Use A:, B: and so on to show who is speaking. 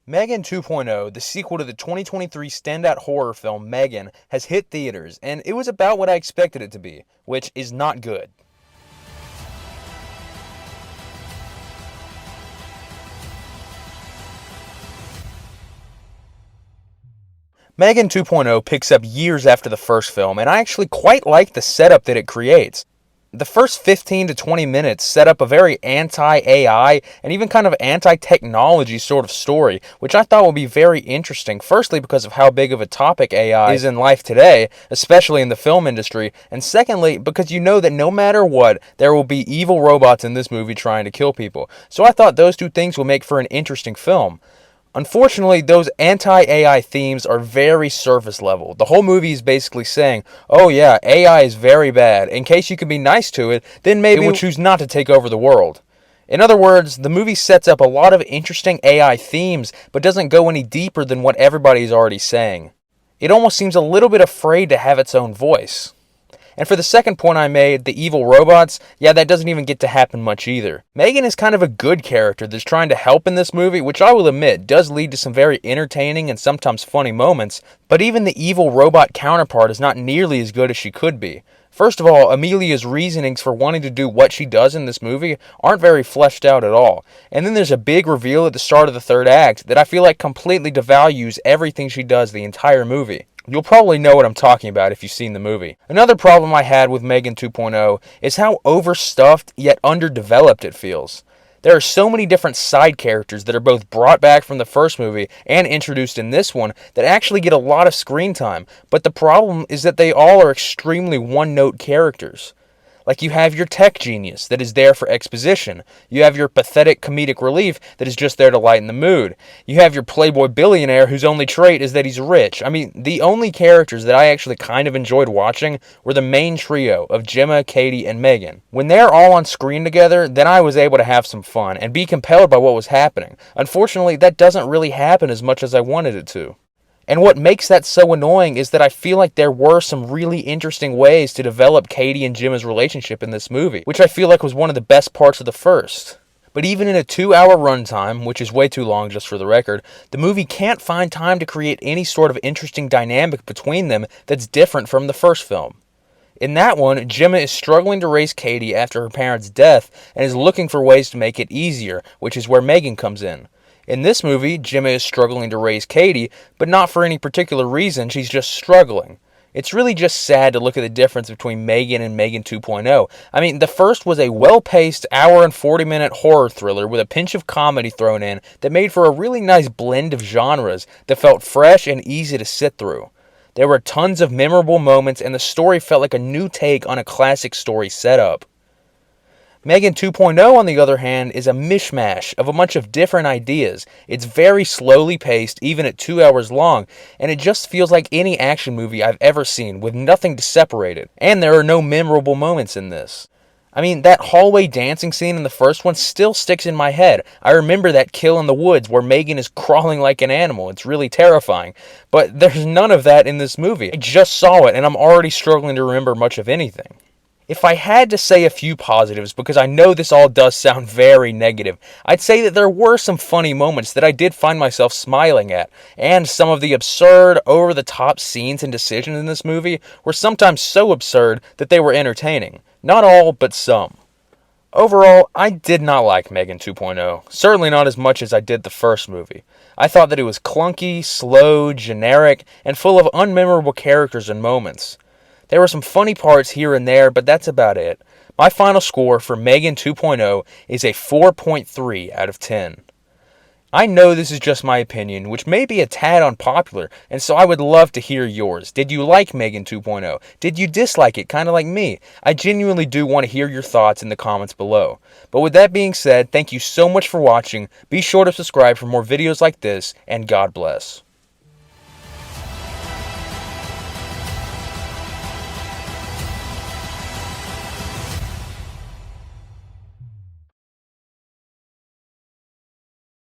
A: M3GAN 2.0, the sequel to the 2023 standout horror film M3GAN, has hit theaters, and it was about what I expected it to be, which is not good. M3GAN 2.0 picks up years after the first film, and I actually quite like the setup that it creates. The first 15 to 20 minutes set up a very anti-AI and even kind of anti-technology sort of story, which I thought would be very interesting, firstly because of how big of a topic AI is in life today, especially in the film industry, and secondly because you know that no matter what, there will be evil robots in this movie trying to kill people. So I thought those two things would make for an interesting film. Unfortunately, those anti-AI themes are very surface level. The whole movie is basically saying, oh yeah, AI is very bad. In case you can be nice to it, then maybe it will choose not to take over the world. In other words, the movie sets up a lot of interesting AI themes, but doesn't go any deeper than what everybody is already saying. It almost seems a little bit afraid to have its own voice. And for the second point I made, the evil robots, yeah, that doesn't even get to happen much either. M3GAN is kind of a good character that's trying to help in this movie, which I will admit does lead to some very entertaining and sometimes funny moments, but even the evil robot counterpart is not nearly as good as she could be. First of all, Amelia's reasonings for wanting to do what she does in this movie aren't very fleshed out at all. And then there's a big reveal at the start of the third act that I feel like completely devalues everything she does the entire movie. You'll probably know what I'm talking about if you've seen the movie. Another problem I had with M3GAN 2.0 is how overstuffed yet underdeveloped it feels. There are so many different side characters that are both brought back from the first movie and introduced in this one that actually get a lot of screen time, but the problem is that they all are extremely one-note characters. Like you have your tech genius that is there for exposition. You have your pathetic comedic relief that is just there to lighten the mood. You have your playboy billionaire whose only trait is that he's rich. I mean, the only characters that I actually kind of enjoyed watching were the main trio of Gemma, Katie, and M3GAN. When they're all on screen together, then I was able to have some fun and be compelled by what was happening. Unfortunately, that doesn't really happen as much as I wanted it to. And what makes that so annoying is that I feel like there were some really interesting ways to develop Katie and Gemma's relationship in this movie, which I feel like was one of the best parts of the first. But even in a 2-hour runtime, which is way too long just for the record, the movie can't find time to create any sort of interesting dynamic between them that's different from the first film. In that one, Gemma is struggling to raise Katie after her parents' death and is looking for ways to make it easier, which is where M3GAN comes in. In this movie, Gemma is struggling to raise Katie, but not for any particular reason, she's just struggling. It's really just sad to look at the difference between M3GAN and M3GAN 2.0. I mean, the first was a well-paced hour and 40-minute horror thriller with a pinch of comedy thrown in that made for a really nice blend of genres that felt fresh and easy to sit through. There were tons of memorable moments and the story felt like a new take on a classic story setup. M3GAN 2.0, on the other hand, is a mishmash of a bunch of different ideas. It's very slowly paced, even at 2 hours long, and it just feels like any action movie I've ever seen, with nothing to separate it. And there are no memorable moments in this. I mean, that hallway dancing scene in the first one still sticks in my head. I remember that kill in the woods where M3GAN is crawling like an animal. It's really terrifying. But there's none of that in this movie. I just saw it, and I'm already struggling to remember much of anything. If I had to say a few positives, because I know this all does sound very negative, I'd say that there were some funny moments that I did find myself smiling at, and some of the absurd, over-the-top scenes and decisions in this movie were sometimes so absurd that they were entertaining. Not all, but some. Overall, I did not like M3GAN 2.0, certainly not as much as I did the first movie. I thought that it was clunky, slow, generic, and full of unmemorable characters and moments. There were some funny parts here and there, but that's about it. My final score for M3GAN 2.0 is a 4.3 out of 10. I know this is just my opinion, which may be a tad unpopular, and so I would love to hear yours. Did you like M3GAN 2.0? Did you dislike it, kind of like me? I genuinely do want to hear your thoughts in the comments below. But with that being said, thank you so much for watching. Be sure to subscribe for more videos like this, and God bless.